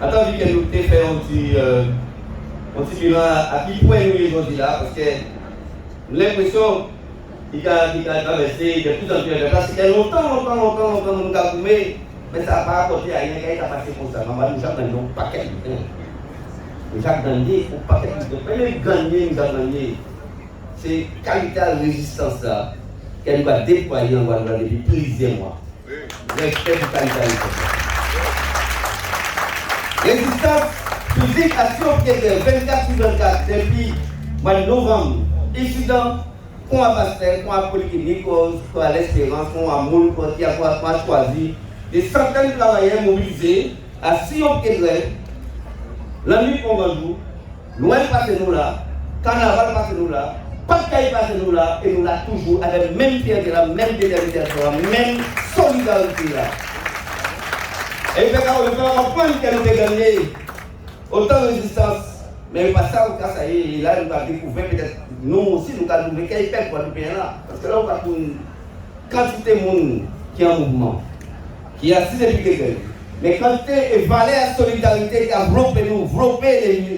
Attends, vu qu'elle nous fait un petit bilan à qui point nous aujourd'hui là, parce que l'impression qu'il a traversé de plus en plus de place, c'est longtemps, nous avons coupé, mais ça n'a pas apporté à rien, il a passé comme ça. Maman, nous avons gagné un paquet de temps. Nous avons gagné un paquet de temps. Mais nous avons gagné. C'est qualité de résistance là qu'elle va déployer en Guadeloupe depuis plusieurs mois. Respect de qualité de résistance. Résistance physique action qui est 24/24 depuis le mois de novembre. Incident, qu'on a Pastel, qu'on a Polyclinique, qu'on a l'Espérance, qu'on a Moule, qu'on a choisi. Des centaines de travailleurs mobilisés à 6 ans de grève. La nuit pour Gandou, loin de passer nous là, carnaval passer nous là, pas de caille passer nous là, et nous là toujours avec la même fierté, la même détermination, la même solidarité là. Et il faut comprendre qu'elle nous a gagné autant de résistance. Mais pas ça, ça y est, là, nous avons découvert peut-être, nous aussi, nous avons trouvé quel peuple pour nous payer là. Parce que là, on a une quantité de monde qui est en mouvement, qui est assis depuis quelques années. Mais quantité et valeur solidarité qui a développé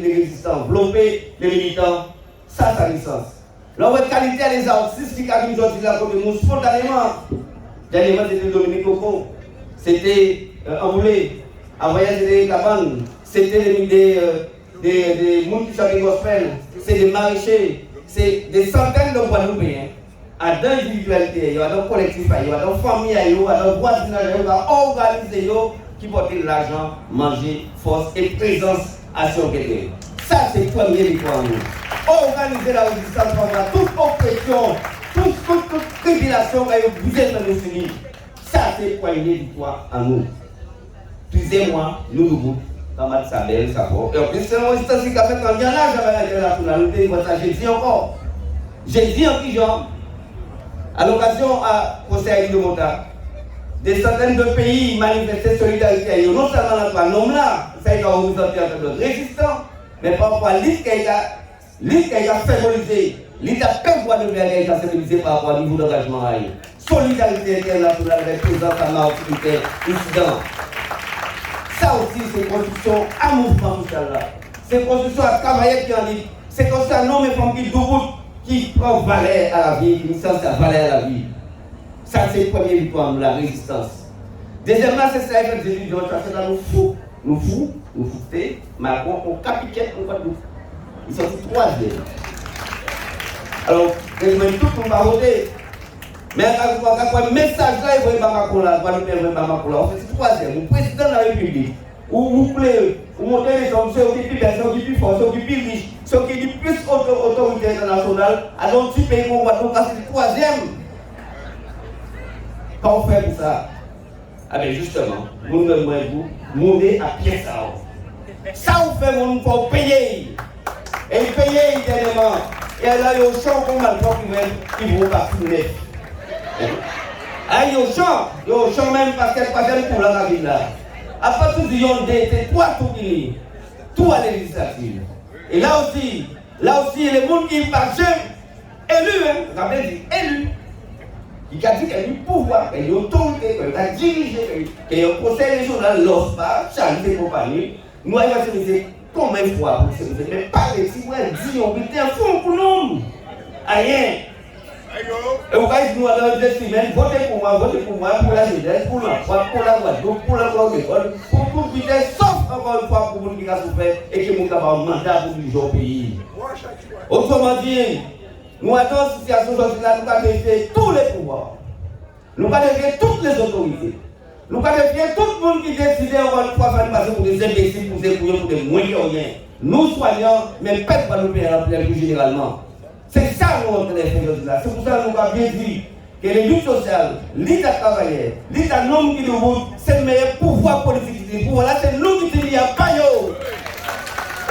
les résistants, développé les militants, ça, ça a du sens. Là, on a qualité des artistes qui ont mis aujourd'hui là côté nous spontanément. Dernièrement, c'était Dominique Coco, c'était Amboulé, Envoyage de Cabane, c'était des gens qui chantent gospel, c'est des maraîchers, c'est des centaines de Guadeloupéens. À d'individualité, il y a des collectifs, il y a des familles, il y a des voisinages, il y a organisés qui portent l'argent, manger, force et présence à son côté. Ça, c'est le premier victoire. Organiser la résistance contre toute oppression, toute tribulation que vous êtes dans nos soumis. Ça, c'est le premier victoire à nous. Plusieurs mois, nous nous dans ma sabelle, ça va. Et en plus, c'est une résistance qui a fait quand il y en a, j'avais la nationalité, j'ai dit encore. J'ai dit en pigeon, à l'occasion à Conseil de Monta, des centaines de pays manifestaient solidarité. Non seulement dans le nom là, ça a été représenté en tant que résistant, mais parfois l'île qui a favorisé, l'île a perdu de qui a sécurisé par rapport au niveau d'engagement. Solidarité internationale avec présence à Martinique, incident. Ça aussi, c'est une construction à mouvement social là. C'est une construction à travailler qui en ligne. C'est une construction à non mais femmes qui debout, qui prend valeur à la vie, qui sens sa valeur à la vie. Ça, c'est le premier victoire, la résistance. Deuxièmement, c'est ça que Jésus dit, c'est là nous foutait, Macron, on capiquette, on va nous. Ils sont troisième. Alors, tout le monde va voter. Mais quand le message là, il va Macron là, on fait troisième. Le président de la République, vous voulez, vous montez les gens, ceux qui sont ceux qui sont plus forts, ceux qui sont plus riches, ceux qui ont plus d'autorité internationale, alors tu pays pour Guadeloupe, parce que c'est le troisième. Quand on fait pour ça, ah bien justement, nous devons monter à pied ça. Ça on fait, on faut payer. Et payer également. Et là, il y a un champ qu'on a le temps qui vont pas tourner. Ah, il y a un champ même parce qu'elle passe pour la ville là. À partir du Yondé, c'est trois tout qui tout à législative. Et là aussi, les gens qui passent élus, vous avez dit élus. Il a dit qu'il y a du pouvoir, qu'il y a une autorité, qu'il a dirigé, qu'il y a un conseil régional, l'OSPA, Charles et compagnie. Nous avons utilisé combien de fois pour sécuriser, mais pas les petits moyens, 10 ans, 8 ans, fond pour nous. Rien. Et vous voyez, nous allons dire, votez pour moi, pour la jeunesse, pour l'emploi, pour la Guadeloupe, pour la Guadeloupe, pour toute vitesse, sauf encore une fois pour les gens qui ont souffert et qui ont un mandat pour diriger au pays. Autrement dit, nous avons une situation aujourd'hui là, nous avons vérifié tous les pouvoirs. Nous avons vérifié toutes les autorités. Nous avons vérifié tout le monde qui décide encore une fois de passer pour des imbéciles, pour des couillons, pour des moins que rien. Nous soignons, mais pas de nous payer plus généralement. C'est ça que nous avons fait aujourd'hui là. C'est pour ça que nous avons bien dit que les luttes sociales, l'État travailleur, l'État non qui nous vote, c'est le meilleur pouvoir politique. Le pouvoir là, c'est nous qui disons, pas yo.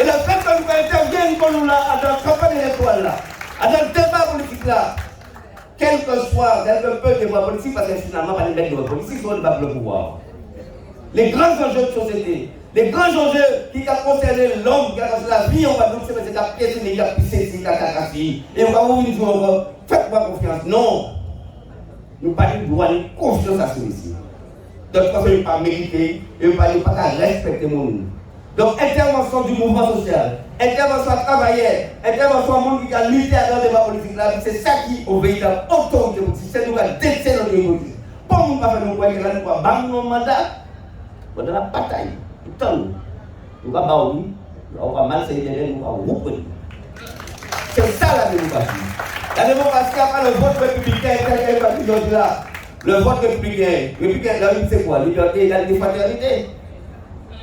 Et le fait que nous interviennent pour nous là, dans la campagne électorale là, dans le débat politique là, quel que soit, quel que peu de débat politique, parce que finalement, pas les mecs de la politique, ils ne pas le pouvoir. Les grands enjeux de société, les grands enjeux qui ont concerné l'homme, qui a concerné la vie, on va nous dire que c'est la pièce, il y a pissé, c'est la cacacie. Et on va vous dire encore, faites-moi confiance. Non. Nous ne parlons pas de droit de confiance à celui-ci. Donc, parce que nous ne pas mériter, et nous ne pas respecter le monde. Donc, intervention du mouvement social, intervention travailleur, intervention du monde qui a lutté dans le débat politique là, c'est ça qui est au véritable autorité politique, c'est nous qui avons détenu notre politique. Pour nous, pas faire nos points, nous avons battre nos mandats, dans la bataille, tout le temps, nous avons battu, nous avons mal sélectionné, nous avons repris. C'est ça la démocratie. La démocratie n'a pas le vote républicain, tel que là. Le vote républicain, la vie c'est quoi? Liberté, égalité, fraternité.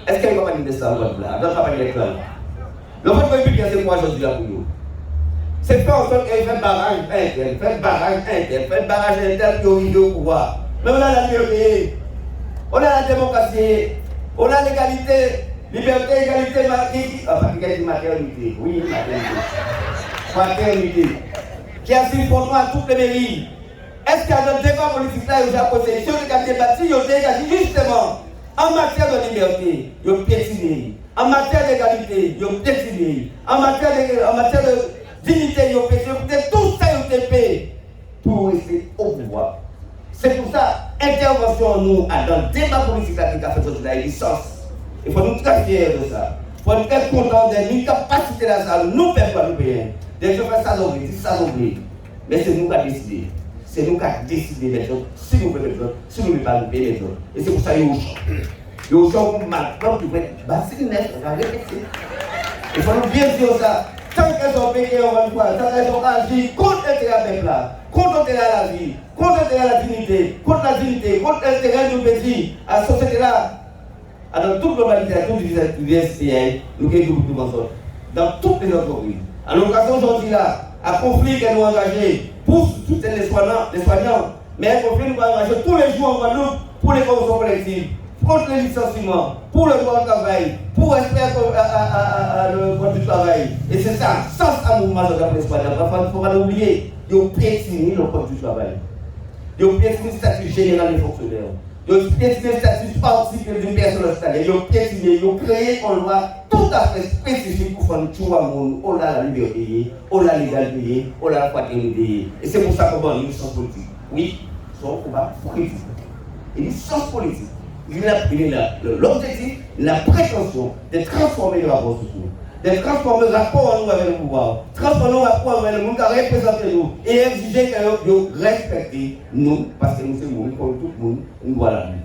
Est-ce qu'il y a une compagnie de ça, le vote là? Dans la compagnie électorale. Le vote républicain, c'est quoi aujourd'hui là pour nous? C'est faire en sorte qu'il y ait un barrage interne, faire barrage interne qui est au pouvoir. Mais on a la liberté, on a la démocratie, on a l'égalité, liberté, égalité, maternité. Oui, maternité. Qui assure pour nous à toutes les mairies. Est-ce qu'il y a un débat politique là, il y a posé, si on a débattu, il y a dégagé justement, en matière de liberté, il y a piétiné. En matière d'égalité, il y a piétiné. En matière de dignité, il y a piétiné. Tout ça, il y a payé pour rester au pouvoir. C'est pour ça, intervention nous, dans le débat politique là, qui a fait cette licence. Il faut nous très fiers de ça. Il faut nous être contents de notre capacité dans ça, nous, peuple européen. Des gens font ça l'oubli, mais c'est nous qui avons décidé. C'est nous qui avons décidé maintenant, si nous voulons les autres, si nous ne voulons pas nous payer les autres. Et c'est pour ça qu'il y a un champ maintenant qui va être bassin net, on va répéter. Il faut nous bien dire ça. Tant qu'elles ont payé, on va le voir, tant qu'elles ont agi contre l'intérêt du peuple, contre l'intérêt de la vie, contre l'intérêt de la dignité, contre l'intérêt du pays, à la société là, dans toute globalité, dans toute diversité, nous gagnons tout ensemble. Dans toutes les entreprises. À l'occasion aujourd'hui là, à conflit qu'elle nous engager pour soutenir les soignants, mais un conflit nous va engager tous les jours en Guadeloupe pour les conventions collectives, contre les licenciements, pour le droit au travail, pour respecter le droit du travail. Et c'est ça, sans un mouvement social pour les soignants. Il ne faut pas l'oublier, ils ont piétiné le code du travail. Ils ont piétiné le statut général des fonctionnaires. Ils ont piétiné le statut particulier d'une personne installée. Ils ont piétiné, ils ont créé une loi tout à fait spécifique pour faire tout le monde. On a la liberté, on a l'égalité, on a la fraternité. Et c'est pour ça qu'on a une licence politique. Oui, c'est un combat politique. Une licence politique. Il a l'objectif, la prétention de transformer le rapport social, de transformer le rapport à nous avec le pouvoir, transformer le rapport avec le monde qui a représenté nous et exiger que respecter nous, parce que nous sommes monde, comme tout le monde, nous doit la vie.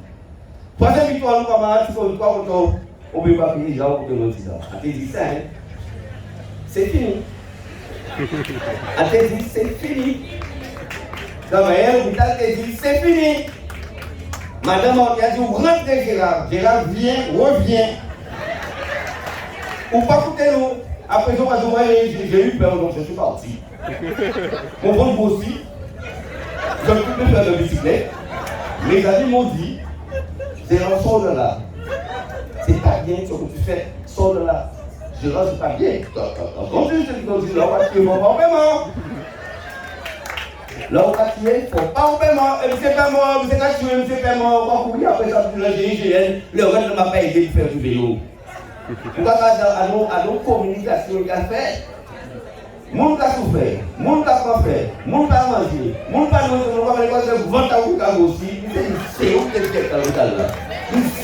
Troisième victoire, nous, camarades, c'est une victoire contre on ne peut pas payer les gens pour que nous disons. A te dit ça, hein? C'est fini. A te dit, c'est fini. Dans ma l'hôpital te dit, c'est fini. Madame a dit, rentrez Gérard. Gérard vient, revient. Ou pas écouter nous. Après, j'ai eu peur, donc je suis parti. Mon ventre aussi. Je ne peux plus faire de bicyclette. Mes amis m'ont dit, Gérard, sors de là. C'est pas bien ce que tu fais, sors de là. Gérard, c'est pas bien. Quand tu dis, là, on va tuer, on va en paiement. Là, on va tuer, il ne faut pas en paiement. Et c'est pas mort, c'est pas tuer, c'est pas mort. On va courir après ça, le GIGN, le reste ne m'a pas aidé de faire du vélo. Pourquoi à nos communications qu'il a fait, monde qui a souffert, monde qui a pas fait, monde qui a mangé, monde qui a mangé, on va aller voir le vent à vous aussi. C'est où que tu es dans le là.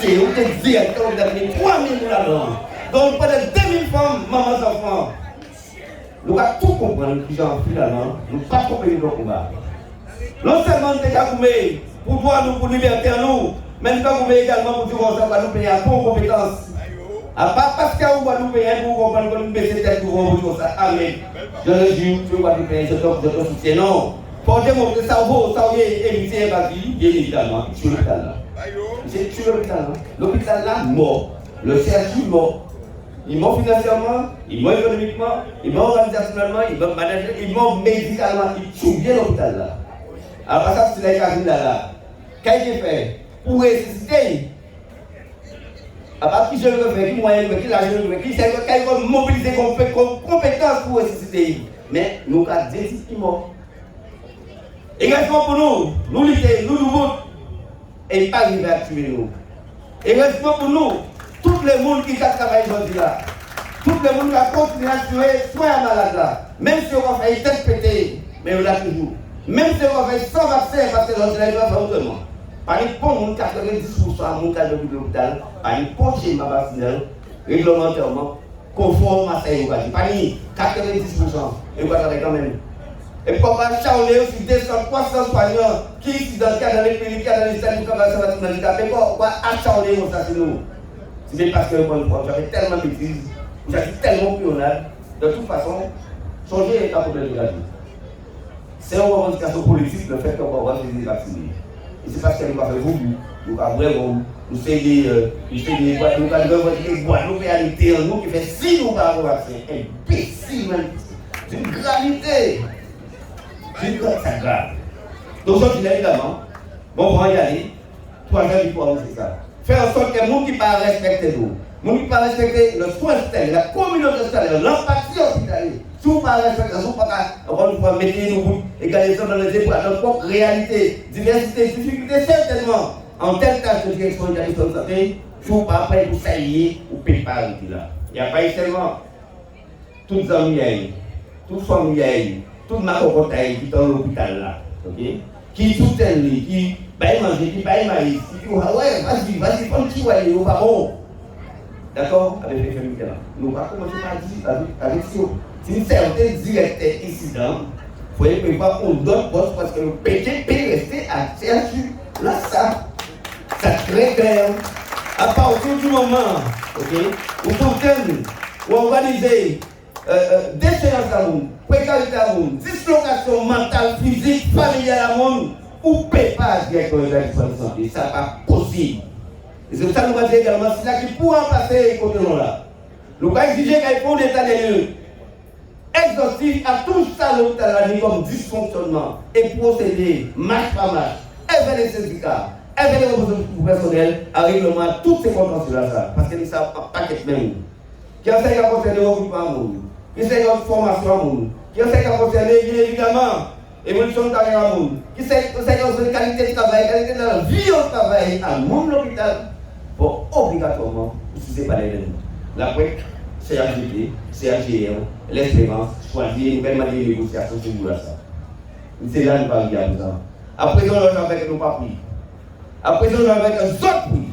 C'est où que tu es dans le là. 3 000 là-dedans. Donc, près de 2 000 femmes, mamans, enfants. Nous allons tout comprendre, finalement, nous ne pouvons pas comprendre le combat. Non seulement nous avons pour droit nous, pour liberté à nous, mais nous avons également pour dire qu'on va nous payer à bonne compétence. À part parce qu'on va nous payer pour comprendre que nous baisser tête pour vous dire ça. Amen. Je le jure, tu vas nous payer, je te soutiens. Non. Pour démontrer ça, vous savez éviter la vie, bien évidemment, sur l'hôpital là. C'est sur l'hôpital là. L'hôpital là, mort. Le CHU mort. Ils m'ont financièrement, ils m'ont économiquement, ils m'ont organisationnellement, ils m'ont managé, ils m'ont médicalement, ils tuent bien l'hôpital là. Alors ça, c'est la casine là. Qu'est-ce qu'il fait pour ressusciter? À part qui je le fais, qui moyen le fait, qui l'argent le fait, qui sait qu'il va mobiliser compétence pour ressusciter. Mais nous avons des qui morts. Également pour nous lutter, nous voter, et pas arriver à tuer nous. Également pour nous, tout le monde qui travaille aujourd'hui là, tout le monde qui a continué à tuer, soit un malade là, même si on va faire une tête pétée, mais on l'a toujours. Même si on va faire sans vaccin, parce que l'autre là, il va faire autrement. Par exemple, 90% de mon cas de l'hôpital, par exemple, chez ma vaccinale, réglementairement, conforme à ça, pas ni 90%, et pas quand même. Et pourquoi charler aussi 200, 300 soignants qui sont dans le cadre de l'épidémie, dans les stades du commerce, dans les handicapés, pourquoi acharner comme ça sur nous? C'est parce que, bonne fois, j'avais tellement de bêtises, j'avais tellement pionnade, de toute façon, changer est un problème de la vie. C'est une revendication politique le fait qu'on va avoir des vaccinés. Et c'est parce qu'elle n'est pas fait vous, nous avons vraiment, nous sommes des Guadeloupéanités en nous qui fait si nous ne pas avoir vaccin. Imbécile, même. C'est une gravité. C'est une grave. Donc, ça, évidemment, bon, on va y aller. 3 ans, il faut avancer ça. Faire en sorte que les gens qui ne pas respecter nous, les gens qui ne pas respecter le soin hospitalier, la communauté hospitalière, l'empathie hospitalière, si vous ne pas respecter, si vous ne pas, encore une fois, mettre nous égalisation dans les épreuves, dans notre propre réalité, diversité, difficulté, certainement, en telle tâche de direction de la santé, si vous ne pas après, vous saillez, vous ne pouvez pas arrêter là. Il n'y a pas seulement toutes les amis, toutes les familles, toutes ma cocotaille qui sont dans l'hôpital là, ok? Qui soutiennent, qui baillent manger, qui baillent maïs, qui disent vas-y, prends le petit voyez, on va bon. D'accord? Avec les familles là. Nous ne pouvons pas commencer avec ça. Si nous sommes directeur incident, il faut prévoir qu'on donne poste parce que le PG peut rester à CHU. Là, ça très clair. À partir du moment, ok, où vous organisez déchéance à monde, précarité à monde, dislocation mentale, physique, familiale à monde, ou ne peut pas directeur de la santé. Ça n'est pas possible. Et c'est pour ça que nous allons dire également, c'est là qui pourra passer côté là. Nous allons exiger qu'il y ait un état des lieux exhaustif à tout ça comme dysfonctionnement et procéder match par match, avec les syndicats, avec les représentants personnels, à règlement toutes ces contentieux-là. Parce que nous savons pas paquet même. Qui enseigne à concerner le regroupement à monde, qui enseigne à formation à monde, qui enseigne à concerner évidemment l'évolution de carrière à monde, qui enseigne à qualité de travail, qualité de la vie au travail à monde l'hôpital. Pour obligatoirement, si ce n'est pas les mêmes. La PREC, CHGT, CHGR, l'espérance, choisir une nouvelle manière de négociation sur nous là. C'est là que nous parlons de ça. Après, on va avec nos pas pris. Après, on va avec un autre prix.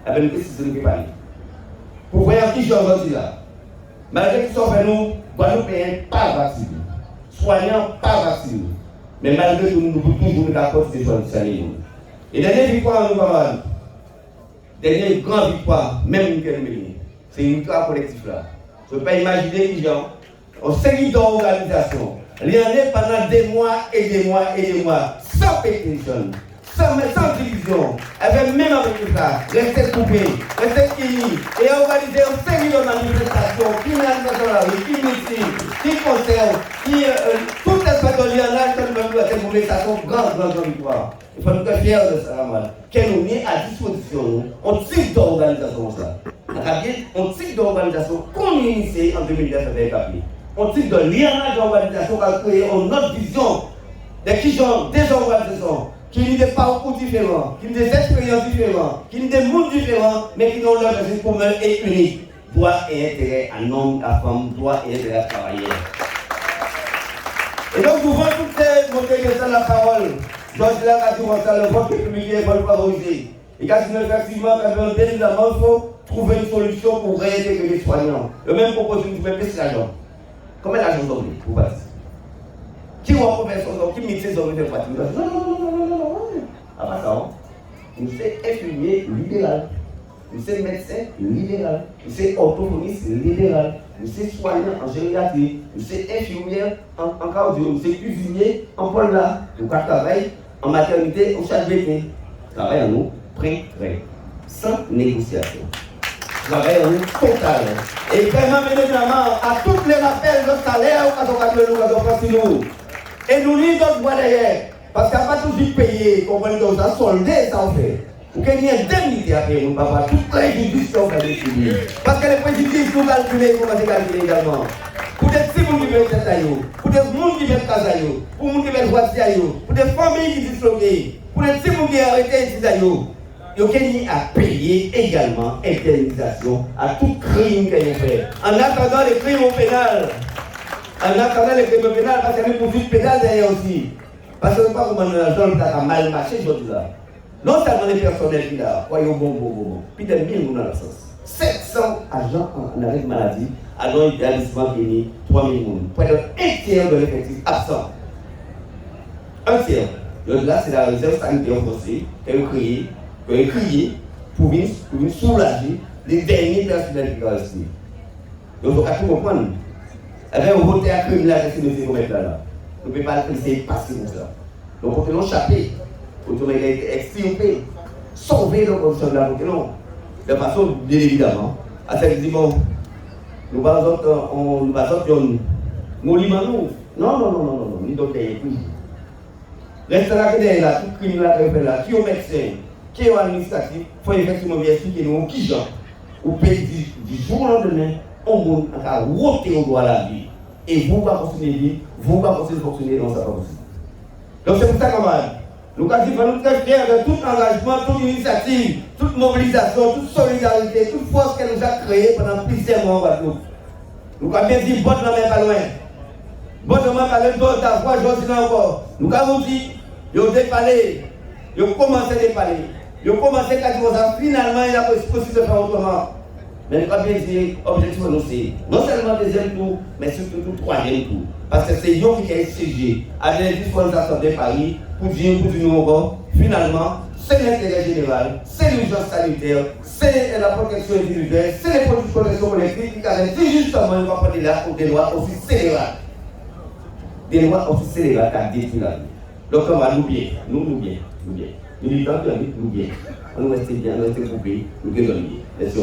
Avec nous, c'est ce que nous parlons. Pour voir qui j'en veux dire là. Malgré que ça fait nous, Guadeloupéens pas vaccinés. Soignants pas vaccinés. Mais malgré tout, nous pouvons toujours nous apporter des choses sanitaires. Et dernière victoire, nous parlons. Dernière grande victoire, même que nous c'est une victoire collective là. Je ne peux pas imaginer les gens, on série d'organisations, il y en a pendant des mois et des mois et des mois, sans pétition, sans division, avec même avec tout ça, rester coupé, rester unis, et organiser une série de manifestations, qui manifestent dans la rue, qui meeting, qui concerts, qui toutes les fois de l'IANA, que nous avons cette mobilisation, grande victoire. Il faut nous être fiers de ça, qu'elle nous met à disposition, on type d'organisation ça. On type d'organisation qu'on a initié en 2010 avec API. On type de l'IANA d'organisation qui a créé une autre vision de qui sont des organisations qui ont des parcours différents, qui ont des expériences différentes, qui ont des mondes différents, mais qui ont leur objectif commun et unique. Droit et intérêt à l'homme, à la femme, droit et intérêt à travailler. Et donc, souvent, toutes ces montées de la parole, Georges Lac a dit le vote républicain il faut le favoriser. Et quand effectivement, évidemment, il faut trouver une solution pour réintégrer les soignants. Le même propose une nouvelle piste d'argent. Combien d'argent vous avez pour passer? Qui va faire son qui met ses hommes de fatigue? Non. À part ça, nous sommes infirmiers libéral, nous sommes médecins libéral, nous sommes orthophonistes libéral, nous sommes soignants en gériatrie, nous sommes infirmières en cardio, nous sommes cuisiniers en pôle là, nous travaillons en maternité au CHBT. Travail en nous, prêt, sans négociation. Travail en nous total. Et vraiment, évidemment, à tous les rappels de salaire, quand on fait nous. Et nous lisons d'autres voies derrière. Parce qu'il n'y a pas toujours payé, comme on dit, soldé, ça en fait. Ou qu'il y ait une indemnité à payer, nous ne pouvons pas tout préjudice qu'on fait décider. Parce que les préjudices, nous calculons, comment c'est calculé également. Pour des petits gens qui veulent tête, pour des gens qui veulent casa, pour des gens qui veulent voiture, pour des familles qui disloquées, pour des petits gens qui ont arrêté ici, il y a à payer également indemnisation à tout crime qu'ils ont fait. En attendant les crimes au pénal. En attendant les crimes au pénal, parce qu'il y a une poursuite pénale derrière aussi. Parce que pas comment on a mal marché, je dis là. Non seulement les personnels qui là, voyons bon. Puis des mille dans l'absence. 700 agents en arrêt de maladie, alors il y a un établissement qui est 3000 personnes. Près d'un tiers de l'effectif absent. Un tiers. Donc là, c'est la réserve sanitaire forcée qui a crié pour venir soulager les derniers personnels qui ont resté. Donc, il faut tout comprendre. Eh bien, on vote à criminalité, c'est M. Gomet là. On ne peut pas le laisser passer pour ça. Donc, il faut que l'on chaper, il faut que l'on extirper, sauver le condition de la vote. De façon, bien évidemment, à cette bon, nous ne sommes pas un monument. Non, nous devons payer plus. Reste là, tout criminel là, qui est au médecin, qui est au administratif, il faut effectivement bien expliquer nous qui genre, ou payer du jour au lendemain, on va ôter au droit à la vie. Et vous va continuer à vivre, vous va continuer à fonctionner dans sa possible. Donc c'est pour ça qu'on va. Nous avons dit que nous sommes fiers de tout engagement, toute initiative, toute mobilisation, toute solidarité, toute force qu'elle nous a créée pendant plusieurs mois en Guadeloupe. Nous avons bien dit, bonne main pas loin. Bonne main pas loin, d'autres voix, je dis encore. Nous avons dit, ils ont déparlé, ils ont commencé à déparler. Ils ont commencé à dire ça, finalement, il a possible de faire autrement. Mais nous avons bien dit, objectif annoncé, non seulement deuxième tour, mais surtout troisième tour. Parce que c'est eux qui ont exigé à l'individualisation de Paris pour dire nous encore, finalement, c'est l'intérêt général, c'est l'urgence sanitaire, c'est la protection individuelle, c'est les politiques de protection collective qui garantit justement une compagnie là pour des lois aussi scélérates. Des lois aussi scélérates à détruire la vie. Donc, on va nous bien. Nous bien. Nous militants, nous bien. On reste bien, on reste groupés, nous bien. Merci.